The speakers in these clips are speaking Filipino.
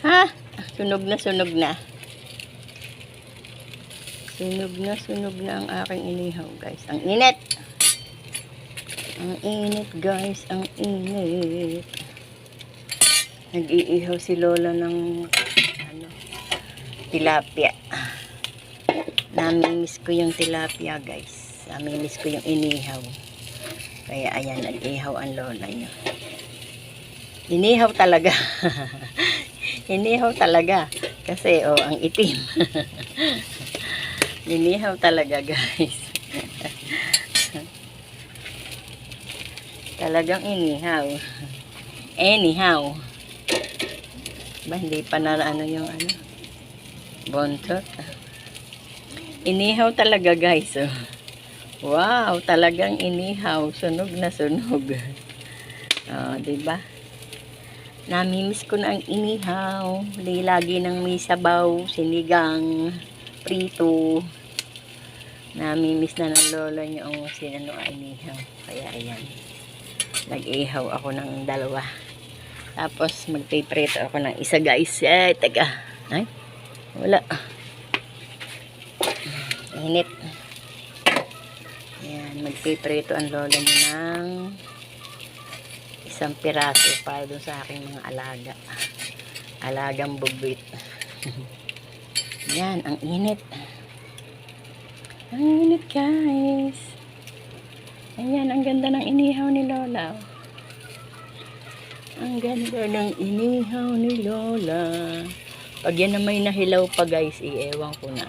Ha? Sunog na, sunog na. Sunog na ang aking inihaw, guys. Ang init. Ang init, guys. Ang init. Nag-iihaw si Lola ng tilapia. Namimiss ko yung tilapia, guys. Namimiss ko yung inihaw. Kaya ayan, nag-ihaw ang Lola niyo. Inihaw talaga. Inihaw talaga. Kasi, ang itim. Inihaw talaga, guys. Talagang inihaw. Anyhow. Ba, hindi pa na yung bontot. Inihaw talaga, guys. Wow, talagang inihaw. Sunog na sunog. Diba? Namimiss ko na ang inihaw. Lagi nang may sabaw, sinigang, prito. Namimiss na ng lola niyo ang inihaw. Kaya ayan. Nag-ihaw ako ng dalawa. Tapos magpiprito ako ng isa, guys. Ay, teka. Ay, wala. Init. Ayan, magpiprito ang lola niyo ng isang piraso para dun sa aking mga alaga. Alagang bubwit. Yan, ang init. Ang init, guys. Ayan, ang ganda ng inihaw ni Lola. Ang ganda ng inihaw ni Lola. Pag yan na may nahilaw pa, guys, ewan ko na.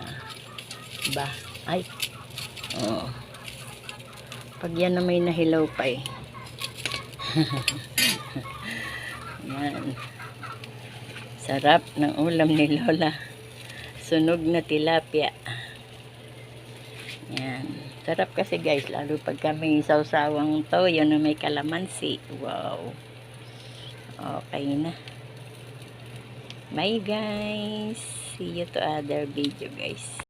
Ba? Ay. Oo. Pag yan na may nahilaw pa Yan. Sarap ng ulam ni Lola. Sunog na tilapia. Yan. Sarap kasi, guys, lalo pag kami sawsawang toyo na may kalamansi. Wow. Okay na. Bye, guys. See you to other video, guys.